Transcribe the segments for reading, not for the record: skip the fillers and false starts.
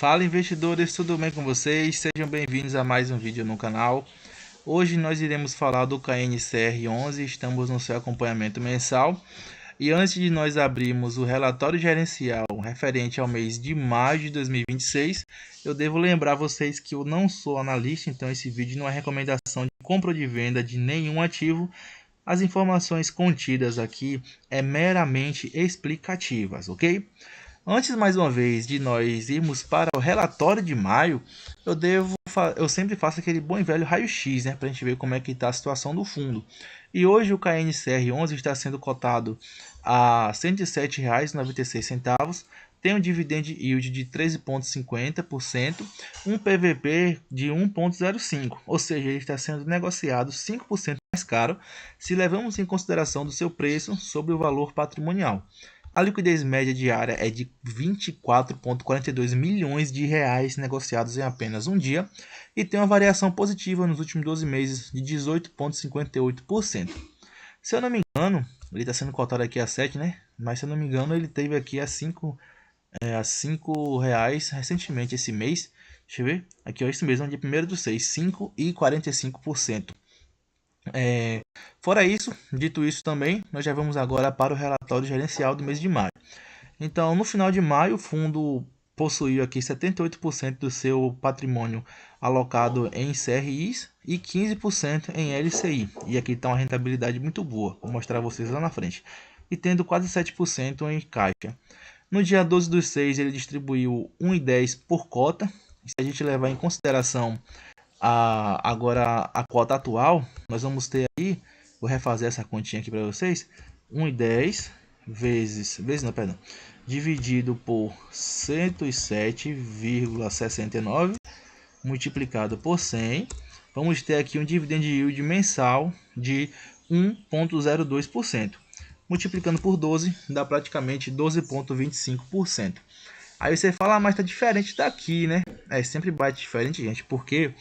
Fala investidores, tudo bem com vocês? Sejam bem-vindos a mais um vídeo no canal. Hoje nós iremos falar do KNCR11, estamos no seu acompanhamento mensal. E antes de nós abrirmos o relatório gerencial referente ao mês de maio de 2026, eu devo lembrar vocês que eu não sou analista, então esse vídeo não é recomendação de compra ou de venda de nenhum ativo. As informações contidas aqui é meramente explicativas, ok? Antes, mais uma vez, de nós irmos para o relatório de maio, eu sempre faço aquele bom e velho raio-x, né, para a gente ver como é que está a situação do fundo. E hoje o KNCR11 está sendo cotado a R$ 107,96, tem um dividend yield de 13,50%, um PVP de 1,05, ou seja, ele está sendo negociado 5% mais caro se levamos em consideração do seu preço sobre o valor patrimonial. A liquidez média diária é de 24,42 milhões de reais negociados em apenas um dia e tem uma variação positiva nos últimos 12 meses de 18,58%. Se eu não me engano, ele está sendo cotado aqui a 7, né? Mas se eu não me engano, ele teve aqui a 5 reais recentemente esse mês. Deixa eu ver. Aqui, ó, esse mês, no dia 1º/6, 5,45%. Fora isso, dito isso também, nós já vamos agora para o relatório gerencial do mês de maio. Então, no final de maio, o fundo possuiu aqui 78% do seu patrimônio alocado em CRIs e 15% em LCI. E aqui está uma rentabilidade muito boa, vou mostrar a vocês lá na frente. E tendo quase 7% em caixa. No dia 12/6, ele distribuiu 1,10 por cota. Se a gente levar em consideração agora a cota atual, nós vamos ter aí, vou refazer essa continha aqui para vocês, 1,10 dividido por 107,69 multiplicado por 100, vamos ter aqui um dividend yield mensal de 1,02%. Multiplicando por 12, dá praticamente 12,25%. Aí você fala, mas tá diferente daqui, né? Sempre bate diferente, gente, porque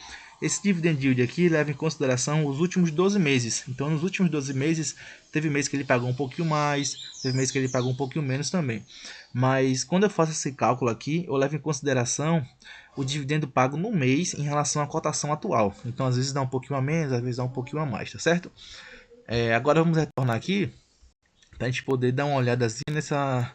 esse dividend yield aqui leva em consideração os últimos 12 meses. Então, nos últimos 12 meses, teve mês que ele pagou um pouquinho mais, teve mês que ele pagou um pouquinho menos também. Mas, quando eu faço esse cálculo aqui, eu levo em consideração o dividendo pago no mês em relação à cotação atual. Então, às vezes dá um pouquinho a menos, às vezes dá um pouquinho a mais, tá certo? Agora, vamos retornar aqui, para a gente poder dar uma olhada assim nessa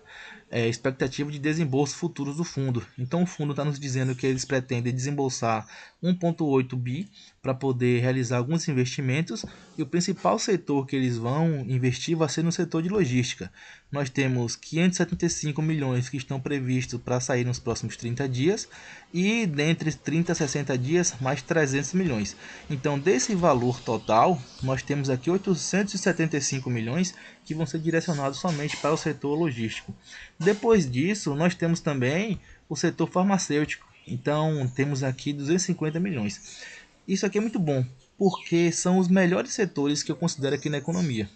expectativa de desembolso futuros do fundo. Então o fundo está nos dizendo que eles pretendem desembolsar 1,8 bi para poder realizar alguns investimentos, e o principal setor que eles vão investir vai ser no setor de logística. Nós temos 575 milhões que estão previstos para sair nos próximos 30 dias e dentre 30 a 60 dias mais 300 milhões. Então desse valor total nós temos aqui 875 milhões que vão ser direcionados somente para o setor logístico. Depois disso, nós temos também o setor farmacêutico. Então, temos aqui 250 milhões. Isso aqui é muito bom, porque são os melhores setores que eu considero aqui na economia.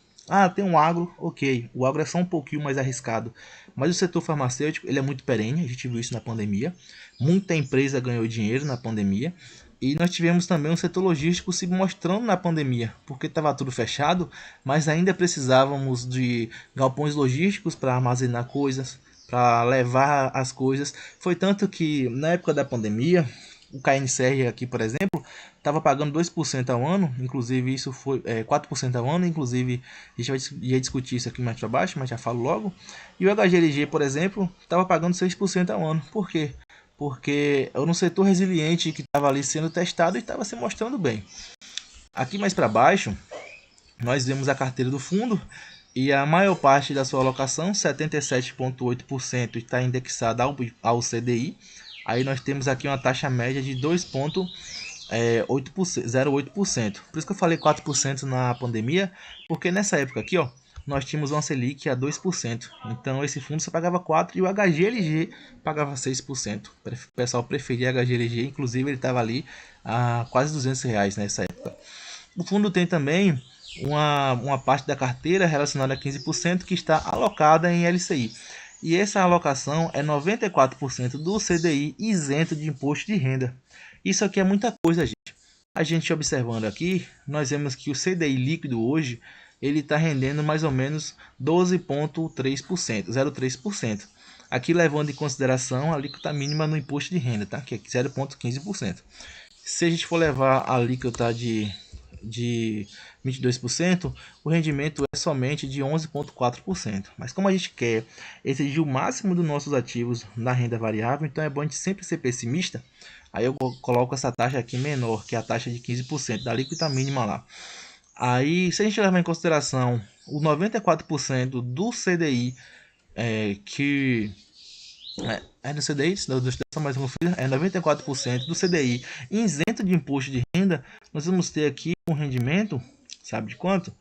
Tem um agro, ok. O agro é só um pouquinho mais arriscado. Mas o setor farmacêutico, ele é muito perene. A gente viu isso na pandemia. Muita empresa ganhou dinheiro na pandemia. E nós tivemos também um setor logístico se mostrando na pandemia, porque estava tudo fechado, mas ainda precisávamos de galpões logísticos para armazenar coisas, para levar as coisas. Foi tanto que na época da pandemia, o KNCR aqui, por exemplo, estava pagando 2% ao ano, inclusive isso foi 4% ao ano, inclusive a gente vai discutir isso aqui mais para baixo, mas já falo logo. E o HGLG, por exemplo, estava pagando 6% ao ano. Por quê? Porque era um setor resiliente que estava ali sendo testado e estava se mostrando bem. Aqui mais para baixo, nós vemos a carteira do fundo e a maior parte da sua alocação, 77,8%, está indexada ao CDI. Aí nós temos aqui uma taxa média de 2,08%. Por isso que eu falei 4% na pandemia, porque nessa época aqui, ó, nós tínhamos uma Selic a 2%. Então esse fundo só pagava 4% e o HGLG pagava 6%. O pessoal preferia HGLG, inclusive ele estava ali a quase R$ 200 nessa época. O fundo tem também uma parte da carteira relacionada a 15% que está alocada em LCI. E essa alocação é 94% do CDI isento de imposto de renda. Isso aqui é muita coisa, gente. A gente observando aqui, nós vemos que o CDI líquido hoje ele está rendendo mais ou menos 12,3%, 0,3%. Aqui levando em consideração a alíquota mínima no imposto de renda, tá? Que é 0,15%. Se a gente for levar a alíquota de 22%, o rendimento é somente de 11,4%. Mas como a gente quer exigir o máximo dos nossos ativos na renda variável, então é bom a gente sempre ser pessimista. Aí eu coloco essa taxa aqui menor, que é a taxa de 15% da alíquota mínima lá. Aí, se a gente levar em consideração o 94% do CDI, que é do CDI, da mais confia, é 94% do CDI isento de imposto de renda, nós vamos ter aqui um rendimento, sabe de quanto?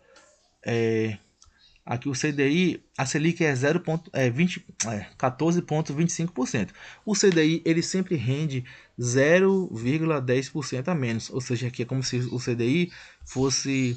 Aqui o CDI, a Selic é 14,25%. O CDI ele sempre rende 0,10% a menos, ou seja, aqui é como se o CDI fosse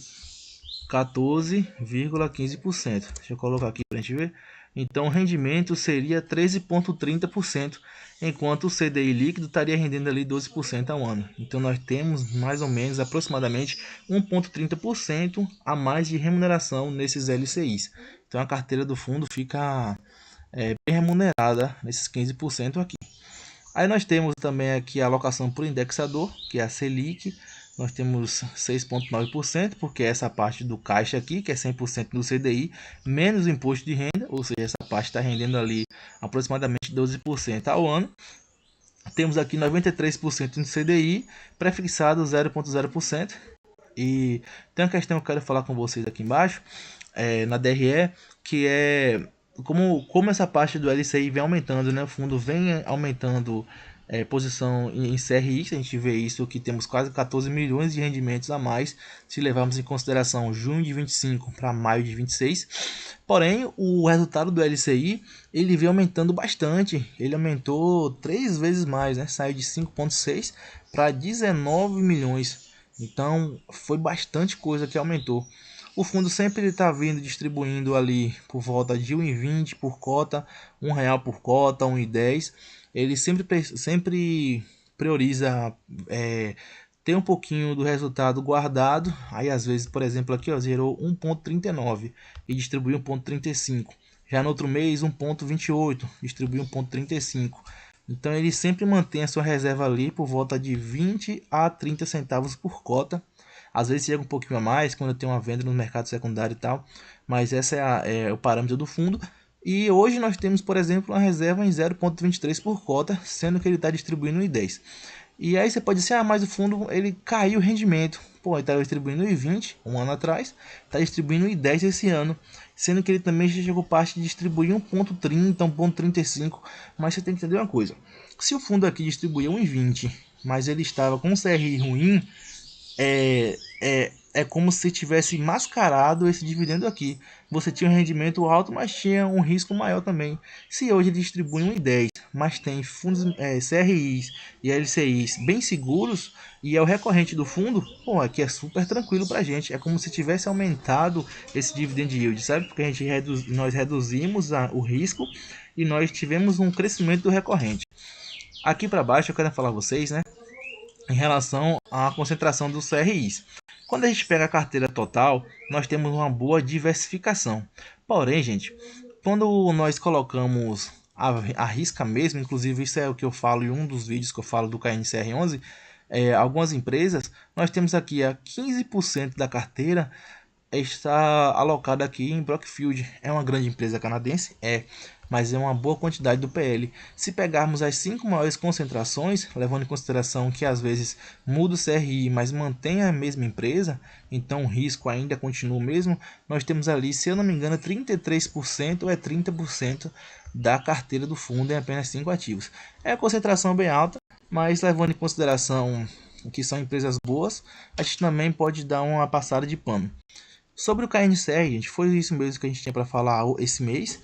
14,15%. Deixa eu colocar aqui para a gente ver. Então o rendimento seria 13,30%, enquanto o CDI líquido estaria rendendo ali 12% ao ano. Então nós temos mais ou menos aproximadamente 1,30% a mais de remuneração nesses LCIs. Então a carteira do fundo fica bem remunerada nesses 15% aqui. Aí nós temos também aqui a alocação por indexador, que é a Selic. Nós temos 6,9%, porque é essa parte do caixa aqui, que é 100% do CDI, menos o imposto de renda, ou seja, essa parte está rendendo ali aproximadamente 12% ao ano. Temos aqui 93% no CDI, prefixado 0,0%. E tem uma questão que eu quero falar com vocês aqui embaixo, na DRE, que é como essa parte do LCI vem aumentando, né? O fundo vem aumentando posição em CRI, a gente vê isso que temos quase 14 milhões de rendimentos a mais, se levarmos em consideração junho de 25 para maio de 26. Porém, o resultado do LCI ele vem aumentando bastante, ele aumentou 3 vezes mais, né? Saiu de 5,6 para 19 milhões. Então foi bastante coisa que aumentou. O fundo sempre está vindo distribuindo ali por volta de 1,20 por cota, R$ 1 por cota, 1,10. Ele sempre prioriza ter um pouquinho do resultado guardado. Aí às vezes, por exemplo, aqui ó, zerou 1,39 e distribuiu 1,35. Já no outro mês 1,28, distribuiu 1,35. Então ele sempre mantém a sua reserva ali por volta de 20 a 30 centavos por cota. Às vezes chega um pouquinho a mais quando tem uma venda no mercado secundário e tal, mas essa é o parâmetro do fundo. E hoje nós temos, por exemplo, uma reserva em 0,23 por cota, sendo que ele está distribuindo 1,10. E aí você pode dizer, mas o fundo ele caiu o rendimento. Pô, ele está distribuindo 1,20 um ano atrás, está distribuindo 1,10 esse ano, sendo que ele também já chegou parte de distribuir 1,30, 1,35. Mas você tem que entender uma coisa: se o fundo aqui distribuía 1,20, mas ele estava com um CRI ruim, é como se tivesse mascarado esse dividendo aqui. Você tinha um rendimento alto, mas tinha um risco maior também. Se hoje ele distribui 1,10, mas tem fundos CRIs e LCIs bem seguros e é o recorrente do fundo, pô, aqui é super tranquilo pra gente. É como se tivesse aumentado esse dividend yield, sabe? Porque nós reduzimos o risco e nós tivemos um crescimento do recorrente. Aqui para baixo eu quero falar a vocês, né, em relação à concentração dos CRIs. Quando a gente pega a carteira total, nós temos uma boa diversificação. Porém, gente, quando nós colocamos a risca mesmo, inclusive isso é o que eu falo em um dos vídeos que eu falo do KNCR11, algumas empresas, nós temos aqui a 15% da carteira está alocada aqui em Brookfield. É uma grande empresa canadense? Mas é uma boa quantidade do PL. Se pegarmos as 5 maiores concentrações, levando em consideração que às vezes muda o CRI, mas mantém a mesma empresa, então o risco ainda continua o mesmo, nós temos ali, se eu não me engano, 33% ou 30% da carteira do fundo em apenas 5 ativos. É a concentração bem alta, mas levando em consideração que são empresas boas, a gente também pode dar uma passada de pano. Sobre o KNCR, gente, foi isso mesmo que a gente tinha para falar esse mês.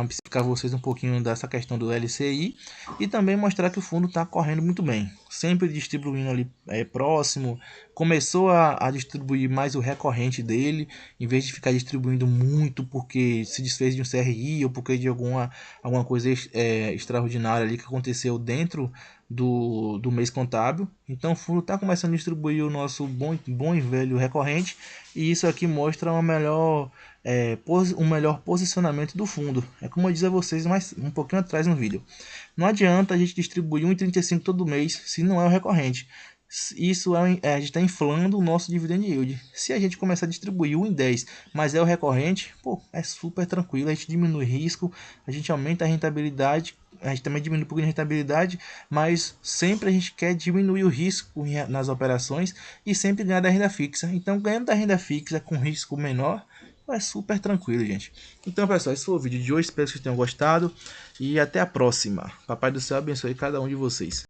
explicar a vocês um pouquinho dessa questão do LCI e também mostrar que o fundo está correndo muito bem, sempre distribuindo ali próximo. Começou a distribuir mais o recorrente dele, em vez de ficar distribuindo muito porque se desfez de um CRI ou porque de alguma coisa extraordinária ali que aconteceu dentro do mês contábil. Então o fundo está começando a distribuir o nosso bom e velho recorrente, e isso aqui mostra um melhor posicionamento do fundo. É como eu disse a vocês mais um pouquinho atrás no vídeo. Não adianta a gente distribuir 1,35 todo mês se não é o recorrente. Isso a gente está inflando o nosso dividend yield. Se a gente começar a distribuir 1,10, mas é o recorrente, pô, é super tranquilo. A gente diminui risco, a gente aumenta a rentabilidade, a gente também diminui um pouco de rentabilidade, mas sempre a gente quer diminuir o risco nas operações e sempre ganhar da renda fixa. Então, ganhando da renda fixa com risco menor, é super tranquilo, gente. Então, pessoal, esse foi o vídeo de hoje. Espero que vocês tenham gostado e até a próxima. Papai do céu abençoe cada um de vocês.